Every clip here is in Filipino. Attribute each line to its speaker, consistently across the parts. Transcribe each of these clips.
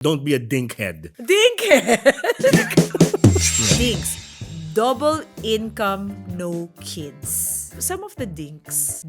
Speaker 1: Don't be a dinkhead.
Speaker 2: Dinkhead! Dinks. Double income, no kids. Some of the dinks,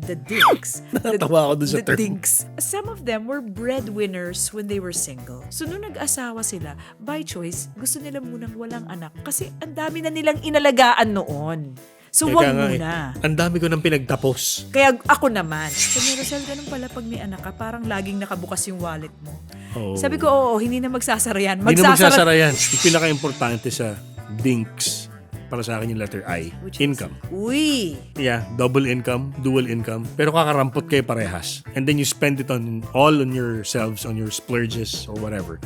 Speaker 1: Natawa ako dun sa term.
Speaker 2: dinks, some of them were breadwinners when they were single. So nung nag-asawa sila, by choice, gusto nila munang walang anak kasi ang dami na nilang inalagaan noon. So wag muna.
Speaker 1: Ang dami ko nang pinagtapos.
Speaker 2: Kaya ako naman. So Rosel, ganun pala pag may anak ka, parang laging nakabukas yung wallet mo.
Speaker 1: Oh.
Speaker 2: Sabi ko, oo, hindi na magsasara yan.
Speaker 1: Hindi na magsasara yan. Yung pinaka-importante sa dinks, para sa akin yung letter I, income.
Speaker 2: Uy!
Speaker 1: Yeah, double income, dual income. Pero kakarampot kayo parehas. And then you spend it on yourselves, on your splurges or whatever.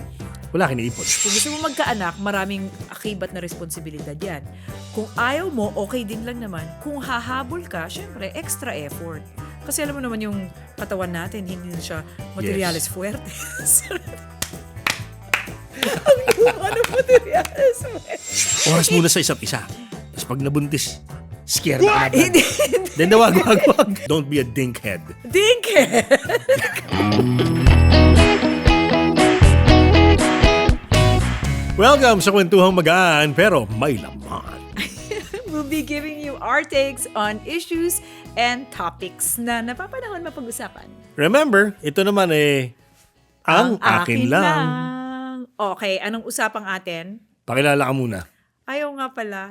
Speaker 1: Wala kiniipon.
Speaker 2: Kung gusto mo magkaanak, maraming akibat na responsibilidad yan. Kung ayaw mo, okay din lang naman. Kung hahabol ka, syempre, extra effort. Kasi alam mo naman yung katawan natin, hindi na siya materiales fuertes. Ang luma ng materiales fuertes.
Speaker 1: Oras muna sa isa't isa. Tapos pag nabuntis, scared na agad.
Speaker 2: Hindi.
Speaker 1: Then wag. Don't be a dinkhead.
Speaker 2: Dinkhead!
Speaker 1: Welcome sa Kwentuhang Magaan, pero may laman.
Speaker 2: We'll be giving you our takes on issues and topics na napapanahon mapag-usapan.
Speaker 1: Remember, ito naman ang akin lang.
Speaker 2: Okay, anong usapang atin?
Speaker 1: Pakilala ka muna.
Speaker 2: Ayaw nga pala.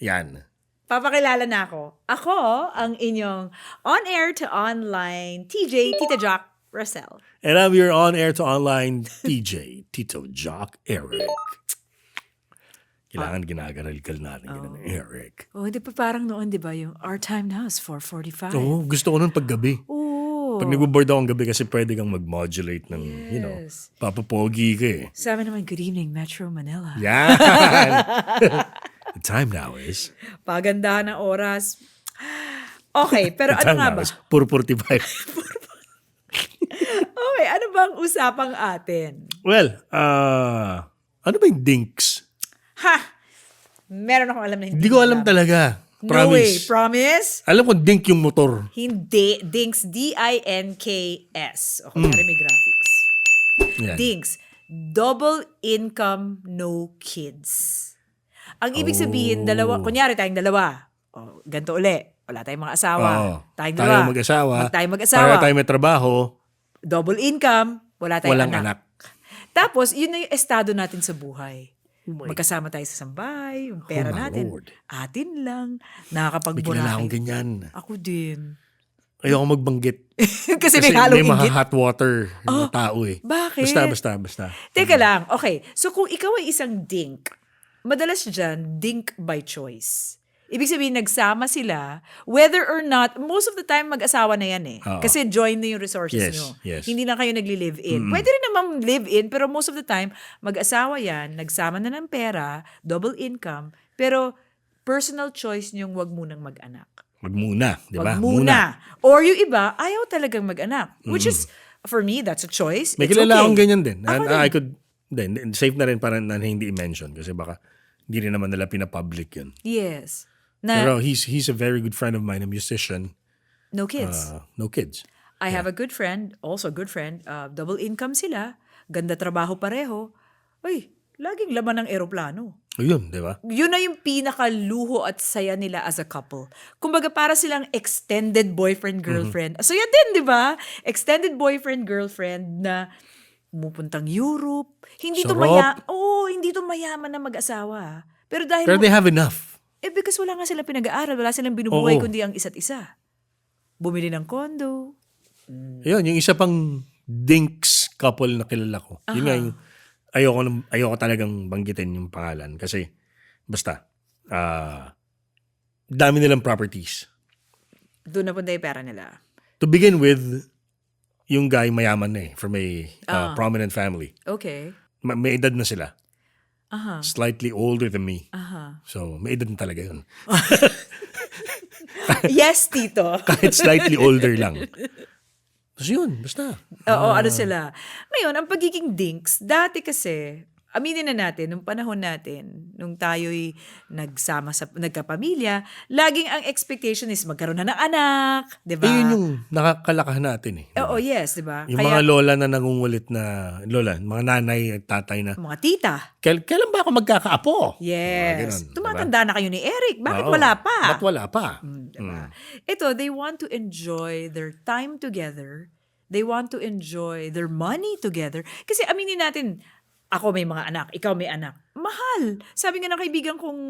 Speaker 1: Yan.
Speaker 2: Papakilala na ako. Ako ang inyong on-air to online TJ, Tita Jock, Rosel.
Speaker 1: And I'm your on-air to online TJ, Tito Jock Eric. Kailangan ginagaral-gal natin ganun, Eric.
Speaker 2: Oh, hindi pa parang noon, di ba? Yung our time now is 4:45.
Speaker 1: Oo, gusto ko nun paggabi.
Speaker 2: Oo.
Speaker 1: Pag nag-board ako ng gabi kasi pwede kang mag-modulate ng,
Speaker 2: Yes.
Speaker 1: papapogi ka eh.
Speaker 2: Sa amin naman, good evening, Metro Manila.
Speaker 1: Yan! The time now is...
Speaker 2: Pagandahan ng oras. Okay, pero ano nga ba?
Speaker 1: 4:45.
Speaker 2: Okay, ano bang usapang atin?
Speaker 1: Well, ano ba yung dinks?
Speaker 2: Ha! Meron akong alam na hindi
Speaker 1: Hindi ko alam talaga.
Speaker 2: No way.
Speaker 1: Promise.
Speaker 2: Promise?
Speaker 1: Alam ko dink yung motor.
Speaker 2: Hindi. Dinks. D-I-N-K-S. Okay, may graphics.
Speaker 1: Yan.
Speaker 2: Dinks. Double income, no kids. Ang ibig sabihin, kunyari tayong dalawa. O, ganito uli. Wala tayong mga asawa.
Speaker 1: Oo.
Speaker 2: Tayong
Speaker 1: Tayo
Speaker 2: dalawa.
Speaker 1: mag-asawa.
Speaker 2: Tayong mag-asawa.
Speaker 1: Para tayo may trabaho.
Speaker 2: Double income, wala tayong
Speaker 1: Walang anak.
Speaker 2: Tapos, yun na yung estado natin sa buhay.
Speaker 1: my
Speaker 2: Magkasama tayo sa sambahay, yung pera
Speaker 1: my
Speaker 2: natin,
Speaker 1: Lord.
Speaker 2: atin lang,
Speaker 1: May kilala
Speaker 2: nakakapagburaki.
Speaker 1: akong ganyan.
Speaker 2: Ako din.
Speaker 1: Ayoko magbanggit.
Speaker 2: Kasi may halong
Speaker 1: may mga
Speaker 2: inggit.
Speaker 1: hot water na tao eh.
Speaker 2: Bakit?
Speaker 1: Basta.
Speaker 2: Teka lang, okay. So kung ikaw ay isang dink, madalas dyan, dink by choice. Ibig sabihin, nagsama sila, whether or not, most of the time, mag-asawa na yan eh.
Speaker 1: Oo.
Speaker 2: Kasi join na yung resources
Speaker 1: Yes,
Speaker 2: nyo.
Speaker 1: yes.
Speaker 2: Hindi na kayo nagli-live-in. Pwede rin namang live-in, pero most of the time, mag-asawa yan, nagsama na ng pera, double income, pero personal choice nyong wag munang mag-anak.
Speaker 1: Magmuna, di ba?
Speaker 2: Wag muna. Or yung iba, ayaw talagang mag-anak. Which is, for me, that's a choice.
Speaker 1: May
Speaker 2: It's
Speaker 1: kilala
Speaker 2: okay.
Speaker 1: akong ganyan din.
Speaker 2: Ako
Speaker 1: And
Speaker 2: din.
Speaker 1: I could, then, safe na rin para na hindi i-mention kasi baka hindi rin naman nila pinapublic yun.
Speaker 2: Yes. Na,
Speaker 1: Pero he's a very good friend of mine, a musician.
Speaker 2: no kids.
Speaker 1: No kids.
Speaker 2: I have a good friend, also a good friend, double income sila, ganda trabaho pareho. Uy, laging laman ng eroplano.
Speaker 1: Ayun, di ba?
Speaker 2: Yun na yung pinakaluho at saya nila as a couple. Kumbaga para silang extended boyfriend-girlfriend. So yan din, di ba? Extended boyfriend-girlfriend na pumupuntang Europe. Hindi to
Speaker 1: Sarap.
Speaker 2: hindi to mayaman na mag-asawa. Pero dahil
Speaker 1: Pero they have enough.
Speaker 2: because wala nga silang pinag-aaral, wala silang binubuhay
Speaker 1: Oo.
Speaker 2: kundi ang isa't isa. Bumili ng condo.
Speaker 1: Ayun, yung isa pang dinks couple na kilala ko. Yun nga yung, ayoko talagang banggitin yung pangalan kasi basta, dami nilang properties.
Speaker 2: Doon na punta yung pera nila.
Speaker 1: To begin with, yung guy mayaman na eh, from a prominent family.
Speaker 2: Okay.
Speaker 1: May edad na sila.
Speaker 2: Aha.
Speaker 1: Slightly older than me.
Speaker 2: Aha.
Speaker 1: So, may edad na talaga yun.
Speaker 2: Yes, tito.
Speaker 1: Kahit slightly older lang. Tapos yun, basta.
Speaker 2: Oo, ano sila. Ngayon, ang pagiging dinks, dati kasi, aminin na natin, nung panahon natin, nung tayo'y nagkapamilya, laging ang expectation is magkaroon na ng anak, di ba?
Speaker 1: Yun yung nakakalakahan natin eh.
Speaker 2: Oo, yes, di ba?
Speaker 1: Yung mga lola na nangungulit na, mga nanay at tatay na,
Speaker 2: mga tita.
Speaker 1: Kailan ba ako magkakaapo?
Speaker 2: Yes.
Speaker 1: Ganun,
Speaker 2: Tumatanda na kayo ni Eric. Bakit
Speaker 1: Oo.
Speaker 2: wala pa?
Speaker 1: Ba't wala pa?
Speaker 2: Diba? Ito, they want to enjoy their time together. They want to enjoy their money together. Kasi aminin natin, ako may mga anak, ikaw may anak. Mahal. Sabi nga ng kaibigan kong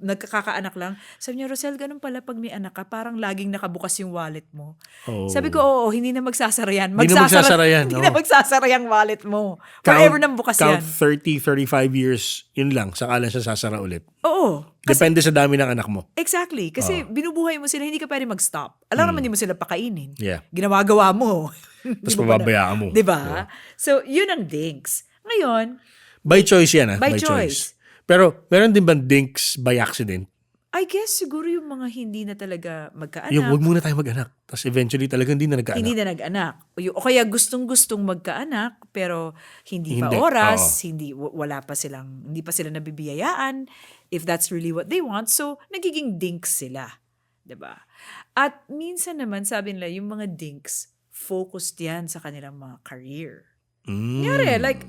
Speaker 2: nagkakaanak lang, sabi niya, Rosel, ganun pala pag may anak ka, parang laging nakabukas yung wallet mo.
Speaker 1: Oh.
Speaker 2: Sabi ko, oo, hindi na magsasara yan.
Speaker 1: Hindi na magsasara yan.
Speaker 2: Hindi na
Speaker 1: Oo.
Speaker 2: magsasara yung wallet mo. Forever nang bukas yan.
Speaker 1: Count 30, 35 years, yun lang, saka lang siya sasara ulit.
Speaker 2: Oo.
Speaker 1: Depende sa dami ng anak mo.
Speaker 2: Exactly. Kasi binubuhay mo sila, hindi ka pwede mag-stop. Alam naman, hindi mo sila pakainin.
Speaker 1: Yeah.
Speaker 2: Ginawa-gawa mo.
Speaker 1: Tapos pababayaan mo.
Speaker 2: Diba? So, yun ang dinks. Ngayon,
Speaker 1: by choice yan
Speaker 2: by choice.
Speaker 1: Pero meron din bang dinks by accident?
Speaker 2: I guess siguro yung mga hindi na talaga magkaanak.
Speaker 1: Yung wag muna tayo mag-anak. Tapos eventually talaga hindi na nagkaanak.
Speaker 2: Hindi na nag-anak. O kaya gustong-gustong magkaanak, pero hindi pa
Speaker 1: Hindi.
Speaker 2: oras,
Speaker 1: Oo.
Speaker 2: hindi pa sila nabibiyayaan, if that's really what they want. So, nagiging dinks sila. 'Di ba? At minsan naman, sabi nila, yung mga dinks, focused yan sa kanilang mga career. Kunyari, like,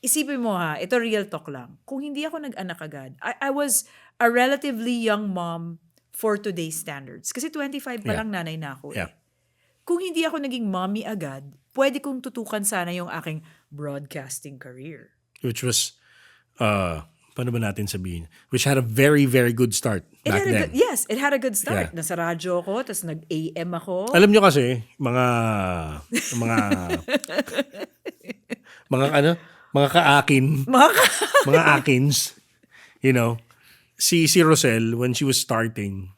Speaker 2: isipin mo ha, ito real talk lang. Kung hindi ako nag-anak agad, I was a relatively young mom for today's standards. Kasi 25 pa lang nanay na ako.
Speaker 1: Yeah.
Speaker 2: Kung hindi ako naging mommy agad, pwede kong tutukan sana yung aking broadcasting career.
Speaker 1: Which was, paano ba natin sabihin? Which had a very, very good start back then.
Speaker 2: Yes, it had a good start.
Speaker 1: Yeah.
Speaker 2: Nasa radyo ako, tapos nag-AM ako.
Speaker 1: Alam nyo kasi, mga kaakin, mga akins, you know, si Rosel, when she was starting,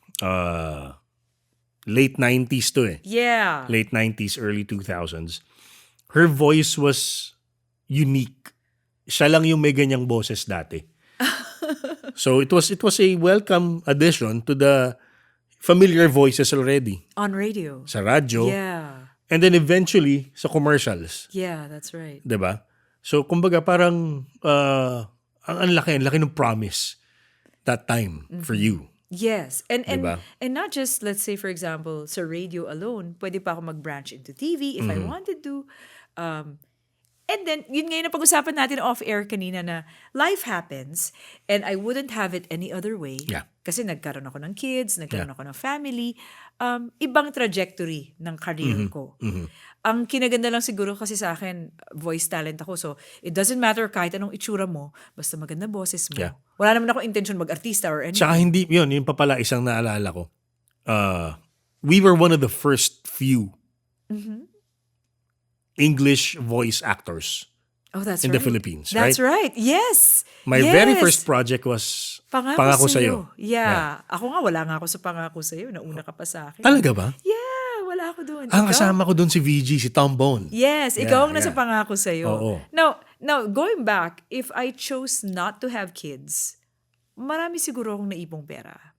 Speaker 1: late 90s to eh.
Speaker 2: Yeah.
Speaker 1: Late 90s, early 2000s. Her voice was unique. Siya lang yung may ganyang boses dati. So it was a welcome addition to the familiar voices already.
Speaker 2: On radio.
Speaker 1: Sa radyo.
Speaker 2: Yeah.
Speaker 1: And then eventually, sa commercials.
Speaker 2: Yeah, that's right.
Speaker 1: 'Di ba? So kumbaga parang ang laki ng promise that time for you.
Speaker 2: Yes. And
Speaker 1: Diba?
Speaker 2: and not just, let's say, for example, sa radio alone, pwede pa ako mag-branch into TV if I wanted to. And then, yun ngayon na pag-usapan natin off-air kanina na life happens and I wouldn't have it any other way.
Speaker 1: Yeah.
Speaker 2: Kasi nagkaroon ako ng kids, nagkaroon ako ng family. Ibang trajectory ng career ko. Ang kinaganda lang siguro kasi sa akin, voice talent ako. So, it doesn't matter kahit anong itsura mo, basta maganda boses mo.
Speaker 1: Yeah.
Speaker 2: Wala naman ako intention mag-artista or anything.
Speaker 1: Tsaka hindi, yun pa pala isang naalala ko. We were one of the first few English voice actors
Speaker 2: Oh, that's
Speaker 1: in
Speaker 2: right.
Speaker 1: the Philippines,
Speaker 2: That's
Speaker 1: right?
Speaker 2: right. Yes.
Speaker 1: My
Speaker 2: Yes.
Speaker 1: very first project was Pangako Sa'yo.
Speaker 2: Yeah. Ako nga, wala nga ako sa Pangako Sa'yo. Nauna ka pa sa akin.
Speaker 1: Talaga ba?
Speaker 2: Yeah, wala ako doon.
Speaker 1: Ang
Speaker 2: Ikaw?
Speaker 1: kasama ko doon si VG, si Tom Bone.
Speaker 2: Yes,
Speaker 1: Yeah,
Speaker 2: ikaw ang nasa
Speaker 1: yeah.
Speaker 2: Pangako Sa'yo.
Speaker 1: Oo.
Speaker 2: Now, going back, if I chose not to have kids, marami siguro akong naipong pera.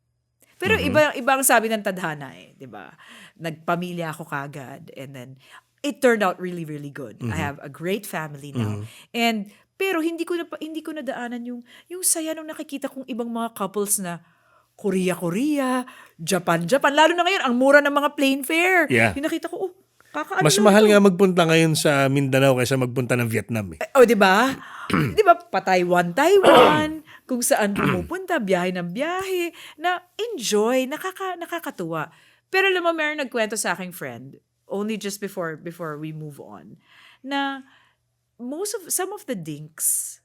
Speaker 2: Pero iba ang sabi ng tadhana eh, 'di ba? Nagpamilya ako kagad and then it turned out really, really good. I have a great family now. And pero hindi ko nadaanan yung saya nung nakikita kong ibang mga couples na Korea, Japan. Lalo na ngayon, ang mura ng mga plane fare.
Speaker 1: Yeah.
Speaker 2: Yung nakita ko, kakaano
Speaker 1: Mas
Speaker 2: lang
Speaker 1: mahal
Speaker 2: to.
Speaker 1: nga magpunta ngayon sa Mindanao kaysa magpunta ng Vietnam eh.
Speaker 2: Oh, 'di ba? 'Di ba Taiwan, kung saan pumupunta, biyahe ng biyahe, na enjoy, nakakatuwa. Pero alam mo, meron nagkwento sa aking friend, only just before we move on, na some of the dinks,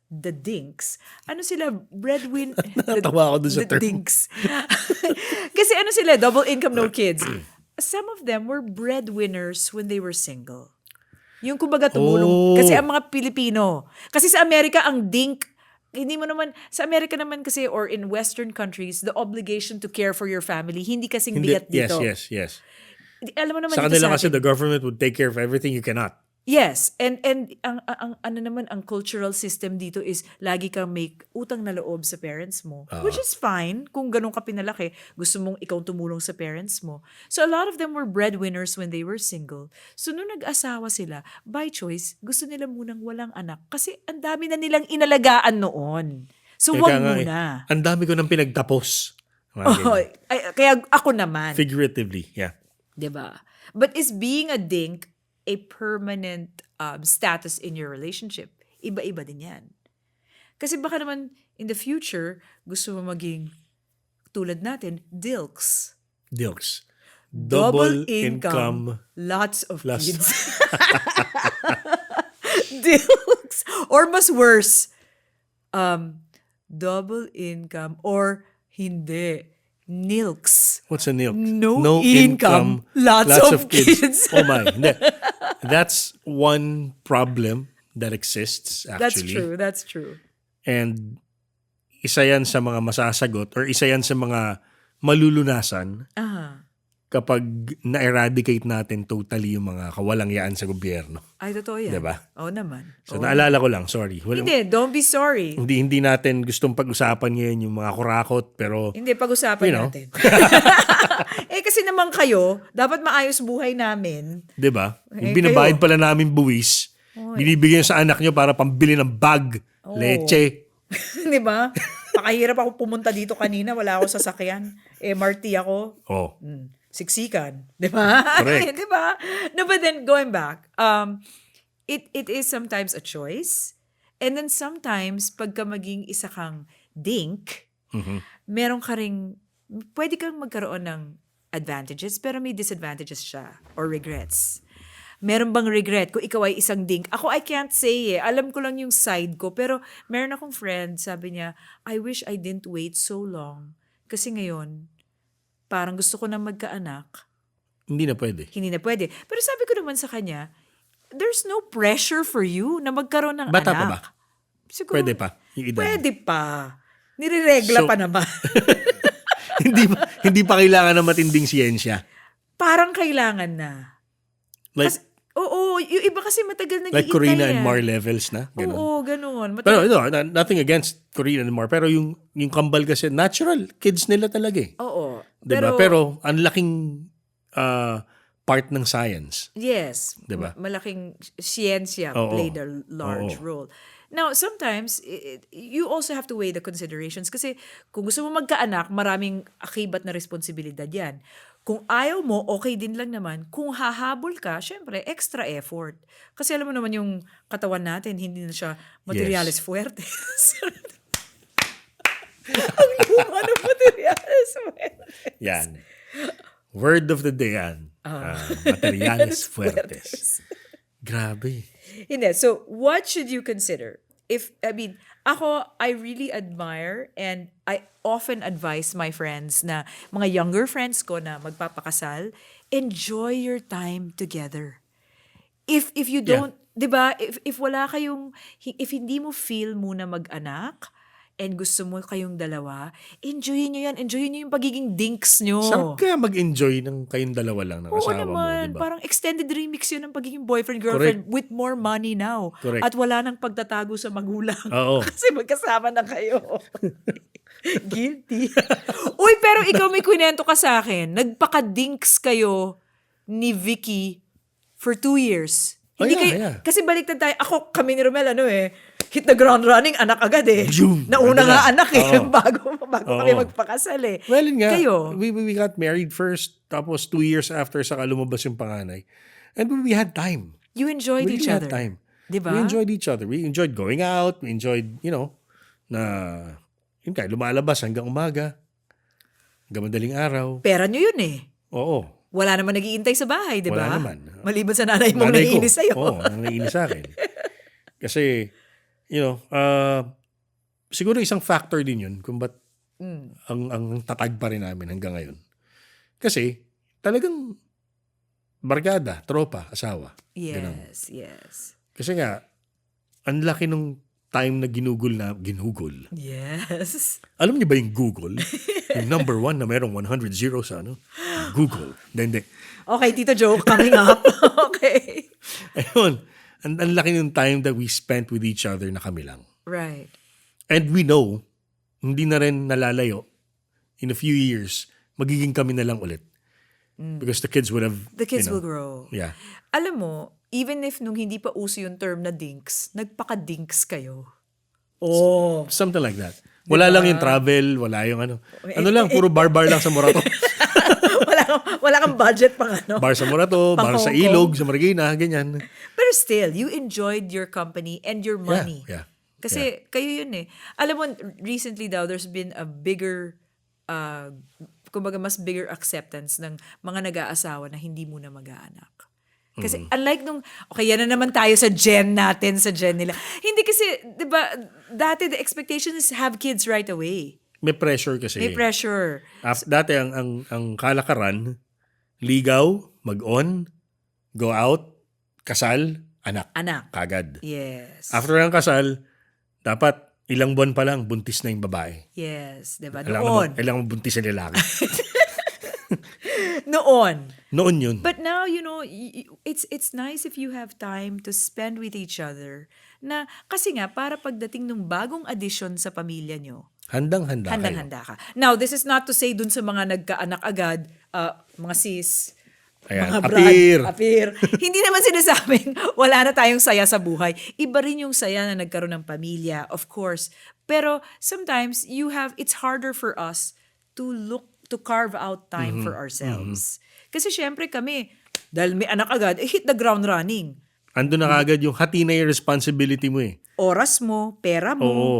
Speaker 2: ano sila, breadwin...
Speaker 1: Natawa ako dun sa term.
Speaker 2: Dinks. Kasi ano sila, double income, no kids. Some of them were breadwinners when they were single. Yung kumbaga tumulong.
Speaker 1: Oh.
Speaker 2: Kasi ang mga Pilipino. Kasi sa Amerika, ang dink, hindi mo naman, sa Amerika naman kasi, or in Western countries, the obligation to care for your family, hindi kasing bigat dito.
Speaker 1: Yes.
Speaker 2: Alam mo naman
Speaker 1: Sa
Speaker 2: dito
Speaker 1: kanila
Speaker 2: sa
Speaker 1: kasi
Speaker 2: atin.
Speaker 1: the government would take care of everything, you cannot.
Speaker 2: Yes, and ang ano naman ang cultural system dito is lagi kang may utang na loob sa parents mo, which is fine kung ganun ka pinalaki, gusto mong ikaw tumulong sa parents mo. So a lot of them were breadwinners when they were single. So nung nag-asawa sila, by choice, gusto nila munang walang anak kasi ang dami na nilang inalagaan noon. So
Speaker 1: Kaya
Speaker 2: wag
Speaker 1: nga
Speaker 2: muna.
Speaker 1: ang dami ko nang pinagtapos. Mga
Speaker 2: Oh,
Speaker 1: ganyan.
Speaker 2: kaya ako naman.
Speaker 1: Figuratively, yeah.
Speaker 2: 'Di ba? But is being a dink a permanent status in your relationship? Iba-iba din yan. Kasi baka naman in the future, gusto mo maging tulad natin, dilks.
Speaker 1: Dilks.
Speaker 2: Double income, lots of
Speaker 1: Plus-
Speaker 2: kids. Dilks. Or mas worse, double income or hindi. Nilks.
Speaker 1: What's a nilk?
Speaker 2: No income, lots of kids.
Speaker 1: Oh my. Hindi. That's one problem that exists
Speaker 2: That's
Speaker 1: actually.
Speaker 2: true. That's true.
Speaker 1: And isa yan sa mga masasagot or isa yan sa mga malulunasan
Speaker 2: Ah.
Speaker 1: kapag na-eradicate natin totally yung mga kawalangyaan sa gobyerno.
Speaker 2: Ay, totoo yan.
Speaker 1: Diba?
Speaker 2: Oo naman.
Speaker 1: So
Speaker 2: Oo.
Speaker 1: naalala ko lang, sorry.
Speaker 2: Hindi, don't be sorry.
Speaker 1: Hindi natin gustong pag-usapan ngayon yung mga kurakot pero
Speaker 2: Hindi, pag-usapan
Speaker 1: You know.
Speaker 2: natin. Kasi naman kayo, dapat maayos buhay namin.
Speaker 1: 'di ba? Yung
Speaker 2: Eh,
Speaker 1: binabayad
Speaker 2: kayo.
Speaker 1: pala namin buwis, binibigyan sa anak nyo para pambili ng bag, leche.
Speaker 2: Di ba? Pakahirap ako pumunta dito kanina, wala ako sasakyan. MRT ako.
Speaker 1: Oh.
Speaker 2: Siksikan. Di ba?
Speaker 1: Correct.
Speaker 2: Di ba? No, but then going back, it is sometimes a choice. And then sometimes, pagka maging isa kang dink, meron ka ring, pwede kang magkaroon ng advantages, pero may disadvantages siya or regrets. Meron bang regret kung ikaw ay isang dink? Ako, I can't say eh. Alam ko lang yung side ko. Pero meron akong friend, sabi niya, I wish I didn't wait so long. Kasi ngayon, parang gusto ko na magkaanak.
Speaker 1: Hindi na pwede.
Speaker 2: Hindi na pwede. Pero sabi ko naman sa kanya, there's no pressure for you na magkaroon ng
Speaker 1: Bata
Speaker 2: anak.
Speaker 1: pa ba?
Speaker 2: Siguro,
Speaker 1: Pwede pa. Yung edad.
Speaker 2: Pwede pa. Nireregla
Speaker 1: So-
Speaker 2: pa naman.
Speaker 1: hindi pa kailangan ng matinding siyensya.
Speaker 2: Parang kailangan na.
Speaker 1: Like
Speaker 2: Oo, yung iba kasi matagal nag-iintay
Speaker 1: like Corina and
Speaker 2: yan.
Speaker 1: Mar levels na. Ganun.
Speaker 2: Oo, ganun.
Speaker 1: Pero nothing against Corina and Mar. Pero yung kambal kasi, natural. Kids nila talaga eh.
Speaker 2: Oo.
Speaker 1: Diba? Pero ang laking part ng science.
Speaker 2: Yes.
Speaker 1: Diba?
Speaker 2: Malaking siyensya
Speaker 1: Oo.
Speaker 2: played a large
Speaker 1: Oo.
Speaker 2: role. Now, sometimes, you also have to weigh the considerations kasi kung gusto mo magkaanak, maraming akibat na responsibilidad yan. Kung ayaw mo, okay din lang naman. Kung hahabol ka, syempre, extra effort. Kasi alam mo naman yung katawan natin, hindi na siya materialis fuertes. Ang luma ng materialis fuertes.
Speaker 1: Yan. Word of the day yan. Materiales fuertes. Grabe.
Speaker 2: Hindi. So, what should you consider? I really admire and I often advise my friends na mga younger friends ko na magpapakasal, enjoy your time together. If you don't, 'di ba? If wala kayong if hindi mo feel muna mag-anak and gusto mo kayong dalawa, enjoyin niyo yan. Enjoyin niyo yung pagiging dinks niyo.
Speaker 1: Sarap kaya mag-enjoy ng kayong dalawa lang ng
Speaker 2: Oo
Speaker 1: asawa mo,
Speaker 2: naman.
Speaker 1: diba?
Speaker 2: Parang extended remix yun ng pagiging boyfriend-girlfriend with more money now.
Speaker 1: Correct.
Speaker 2: At wala nang pagtatago sa magulang.
Speaker 1: Oo.
Speaker 2: Kasi magkasama na kayo. Guilty. Uy, pero ikaw may kwento ka sa akin. Nagpaka-dinks kayo ni Vicky for 2 years.
Speaker 1: Oh,
Speaker 2: Hindi
Speaker 1: yeah,
Speaker 2: kayo,
Speaker 1: yeah.
Speaker 2: Kasi baliktad tayo. Kami ni Romel, hit the ground running, anak agad eh.
Speaker 1: Zoom.
Speaker 2: Nauna
Speaker 1: Ano
Speaker 2: nga
Speaker 1: na?
Speaker 2: anak eh.
Speaker 1: Oo.
Speaker 2: Bago
Speaker 1: Oo.
Speaker 2: kami magpakasal eh.
Speaker 1: Well, yun nga.
Speaker 2: Kayo?
Speaker 1: We got married first, tapos 2 years after saka lumabas yung panganay. And we had time.
Speaker 2: You enjoyed
Speaker 1: We
Speaker 2: each
Speaker 1: really had
Speaker 2: other.
Speaker 1: time.
Speaker 2: Diba?
Speaker 1: We enjoyed each other. We enjoyed going out. We enjoyed, na, yun kaya, lumalabas hanggang umaga. Hanggang madaling araw.
Speaker 2: Pera nyo yun eh.
Speaker 1: Oo.
Speaker 2: Wala naman nag-iintay sa bahay, di ba?
Speaker 1: Wala naman.
Speaker 2: Maliban sa nanay mong
Speaker 1: Nanay ko.
Speaker 2: naiinis sa'yo.
Speaker 1: Oo, naiinis sa akin. Kasi, siguro isang factor din yun kung ba't ang tatag pa rin namin hanggang ngayon. Kasi, talagang barkada, tropa, asawa. Ganun.
Speaker 2: Yes.
Speaker 1: Kasi nga, ang laki nung time na ginugol.
Speaker 2: Yes.
Speaker 1: Alam niyo ba yung Google? Yung number 1 na merong 100 zeros sa Google. Hindi.
Speaker 2: Okay, Tito Joe, coming up. Okay.
Speaker 1: Ayun. ang laki ng time that we spent with each other na kami lang.
Speaker 2: Right.
Speaker 1: And we know, hindi na rin nalalayo, in a few years, magiging kami na lang ulit. Because the kids would have,
Speaker 2: The kids
Speaker 1: you know,
Speaker 2: will grow.
Speaker 1: Yeah.
Speaker 2: Alam mo, even if nung hindi pa uso yung term na dinks, nagpaka-dinks kayo. Oh.
Speaker 1: Something like that. Wala lang yung travel, wala yung ano. Ano lang, puro bar-bar lang sa Morato.
Speaker 2: wala kang budget pang ano.
Speaker 1: Bar sa Morato,
Speaker 2: Pang
Speaker 1: bar sa
Speaker 2: Hong Kong.
Speaker 1: Ilog, sa Marikina, ganyan.
Speaker 2: Pero still, you enjoyed your company and your money.
Speaker 1: Yeah.
Speaker 2: Kasi kayo yun eh. Alam mo, recently daw, there's been a bigger, kumbaga mas bigger acceptance ng mga nag-aasawa na hindi muna mag-aanak. Kasi unlike nung, okay, yan na naman tayo sa gen natin, sa gen nila. Hindi kasi, di ba, dati the expectation is have kids right away.
Speaker 1: May pressure kasi.
Speaker 2: May pressure.
Speaker 1: Dati ang kalakaran, ligaw, mag-on, go out, kasal, anak.
Speaker 2: Anak.
Speaker 1: Kagad.
Speaker 2: Yes.
Speaker 1: After ng kasal, dapat ilang buwan pa lang, buntis na yung babae.
Speaker 2: Yes. Diba?
Speaker 1: Kailangan buntis sa lalaki.
Speaker 2: Noon
Speaker 1: yun.
Speaker 2: But now, you know, it's nice if you have time to spend with each other. Na, kasi nga, para pagdating ng bagong addition sa pamilya nyo,
Speaker 1: Handang-handa kayo.
Speaker 2: handang-handa ka. Now, this is not to say dun sa mga nagkaanak agad, mga sis,
Speaker 1: Ayan,
Speaker 2: mga appear. Hindi naman sinasabing wala na tayong saya sa buhay. Iba rin yung saya na nagkaroon ng pamilya, of course. Pero sometimes it's harder for us to carve out time for ourselves. Kasi syempre kami, dahil may anak agad, hit the ground running.
Speaker 1: Ando na kagad yung hati na yung responsibility mo eh.
Speaker 2: Oras mo, pera mo.
Speaker 1: Oo.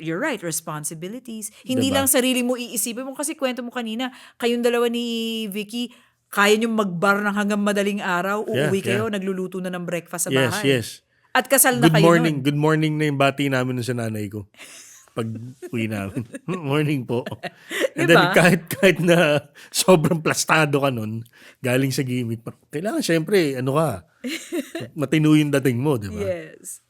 Speaker 2: You're right, responsibilities. Hindi
Speaker 1: Diba?
Speaker 2: lang sarili mo iisipin mo kasi kwento mo kanina, kayong dalawa ni Vicky, kaya niyong magbar ng hanggang madaling araw, uuwi kayo, nagluluto na ng breakfast sa bahay.
Speaker 1: Yes.
Speaker 2: At kasal na kayo nun.
Speaker 1: Good morning na yung bati namin nun sa nanay ko. Pag uwi namin. Morning po. And
Speaker 2: Diba?
Speaker 1: then kahit na sobrang plastado ka nun, galing sa gimmick, kailangan syempre, matino yung dating mo, di ba?
Speaker 2: Yes.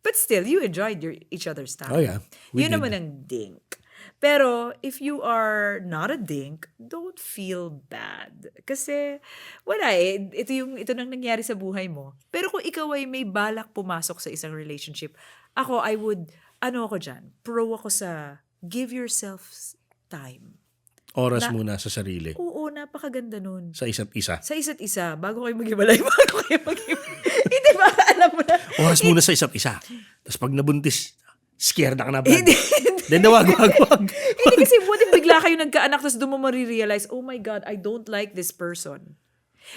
Speaker 2: But still, you enjoyed each other's time.
Speaker 1: Oh yeah. We
Speaker 2: Yun
Speaker 1: did.
Speaker 2: naman ang dink. Pero if you are not a dink, don't feel bad. Kasi wala eh. Ito nang nangyari sa buhay mo. Pero kung ikaw ay may balak pumasok sa isang relationship, ako, ako dyan, pro ako sa give yourself time.
Speaker 1: Oras muna sa sarili.
Speaker 2: Oo, napakaganda nun.
Speaker 1: Sa isa't isa.
Speaker 2: Sa isa't isa, bago kayo maghiwalay, Hindi ba, alam mo na.
Speaker 1: Oras muna sa isa't isa. Tapos pag nabuntis, scared na ka na ba?
Speaker 2: Hindi.
Speaker 1: Then wag.
Speaker 2: Hindi kasi what if bigla kayo nagkaanak tapos doon mo marirealize, oh my God, I don't like this person.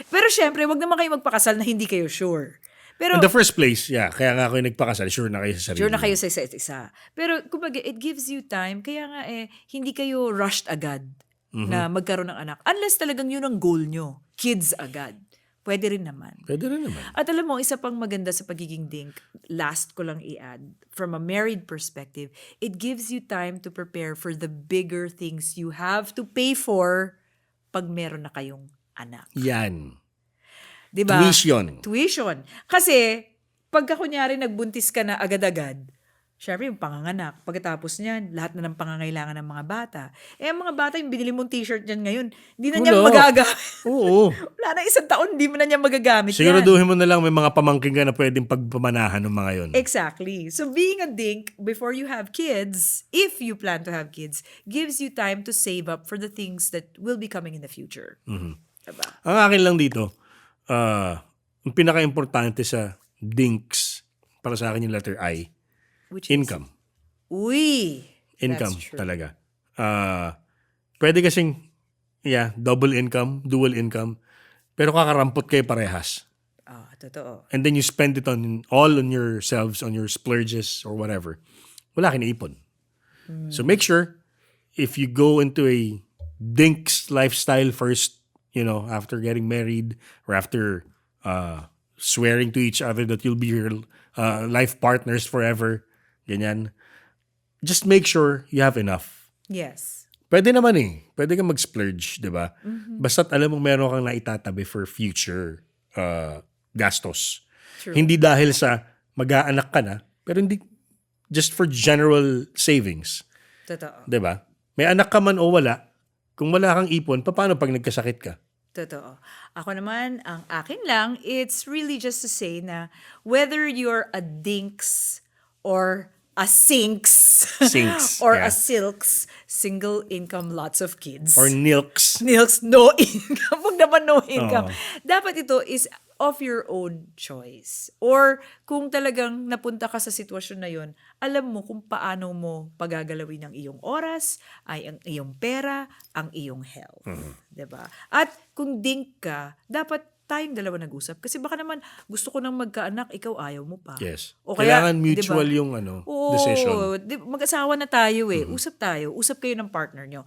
Speaker 2: Pero syempre, wag naman kayo magpakasal na hindi kayo sure. Pero,
Speaker 1: In the first place, kaya nga ako yung nagpakasal, sure na kayo sa sarili.
Speaker 2: sure na kayo sa isa't isa. Pero kumbaga, it gives you time. Kaya nga hindi kayo rushed agad na magkaroon ng anak. Unless talagang yun ang goal nyo. Kids agad. Pwede rin naman.
Speaker 1: Pwede rin naman.
Speaker 2: At alam mo, isa pang maganda sa pagiging dink, last ko lang i-add, from a married perspective, it gives you time to prepare for the bigger things you have to pay for pag meron na kayong anak.
Speaker 1: Yan.
Speaker 2: Diba?
Speaker 1: Tuition.
Speaker 2: Kasi, pagka kunyari nagbuntis ka na agad-agad, syempre yung panganganak, pagkatapos niyan, lahat na ng pangangailangan ng mga bata. Ang mga bata, yung binili mong t-shirt niyan ngayon, hindi na niya magagamit.
Speaker 1: Oo.
Speaker 2: Wala na isang taon, hindi mo na niya magagamit yan.
Speaker 1: Siguraduhin mo na lang may mga pamangkin ka na pwedeng pagpamanahan ng mga yon.
Speaker 2: Exactly. So being a dink, before you have kids, if you plan to have kids, gives you time to save up for the things that will be coming in the future. Diba?
Speaker 1: Ang akin lang dito, ang pinaka-importante sa dinks, para sa akin yung letter I,
Speaker 2: Which is,
Speaker 1: income.
Speaker 2: That's
Speaker 1: Income
Speaker 2: true.
Speaker 1: talaga. Pwede kasing, double income, dual income, pero kakarampot kayo parehas.
Speaker 2: Totoo.
Speaker 1: And then you spend it all on yourselves, on your splurges or whatever. Wala kinaipon. So make sure, if you go into a dinks lifestyle first, after getting married or after swearing to each other that you'll be your life partners forever, ganyan, just make sure you have enough.
Speaker 2: Yes.
Speaker 1: Pwede naman Pwede kang mag-splurge, di ba? Basta't alam mo meron kang naitatabi for future gastos.
Speaker 2: True.
Speaker 1: Hindi dahil sa mag-aanak ka na, pero hindi, just for general savings.
Speaker 2: Totoo.
Speaker 1: Di ba? May anak ka man o wala, kung wala kang ipon, paano pag nagkasakit ka?
Speaker 2: Totoo. Ako naman, ang akin lang, it's really just to say na whether you're a dinks or a sinks,
Speaker 1: Sinks,
Speaker 2: or
Speaker 1: yeah.
Speaker 2: a silks, single income, lots of kids.
Speaker 1: Or nilks.
Speaker 2: Nils, no income. Huwag naman no income.
Speaker 1: Oo.
Speaker 2: Dapat ito is of your own choice. Or kung talagang napunta ka sa sitwasyon na yon, alam mo kung paano mo pagagalawin ang iyong oras, ay ang iyong pera, ang iyong health. 'Di ba? At kung dink ka, dapat tayong dalawa nag-usap. Kasi baka naman gusto ko nang magkaanak, ikaw ayaw mo pa.
Speaker 1: Yes.
Speaker 2: O kaya,
Speaker 1: Kailangan mutual
Speaker 2: 'di ba?
Speaker 1: yung
Speaker 2: Oo,
Speaker 1: decision.
Speaker 2: Mag-asawa na tayo eh. Usap tayo. Usap kayo ng partner nyo.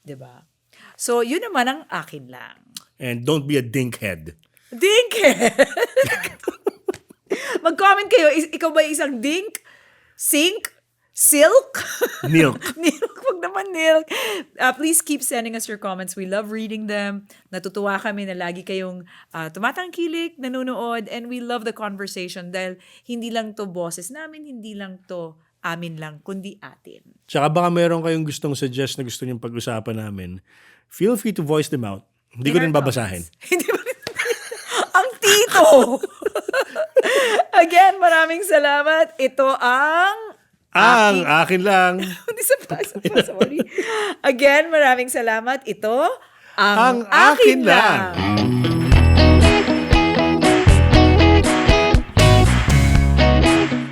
Speaker 2: 'Di ba? So, yun naman ang akin lang.
Speaker 1: And don't be a dinkhead.
Speaker 2: Dink! Mag-comment kayo. Ikaw ba isang dink? Sink? Silk?
Speaker 1: Nilk.
Speaker 2: Nilk. Wag naman nilk. Please keep sending us your comments. We love reading them. Natutuwa kami na lagi kayong tumatangkilik, nanonood, and we love the conversation dahil hindi lang to boses namin, hindi lang to amin lang, kundi atin.
Speaker 1: Tsaka baka meron kayong gustong suggest na gusto niyong pag-usapan namin, feel free to voice them out. Hindi ko
Speaker 2: In
Speaker 1: rin
Speaker 2: our
Speaker 1: babasahin.
Speaker 2: comments. Hindi ba rin? Ang tito! Again, maraming salamat. Ito ang...
Speaker 1: Ang akin lang.
Speaker 2: Isa pa, sorry. Again, maraming salamat. Ito
Speaker 1: Ang akin lang.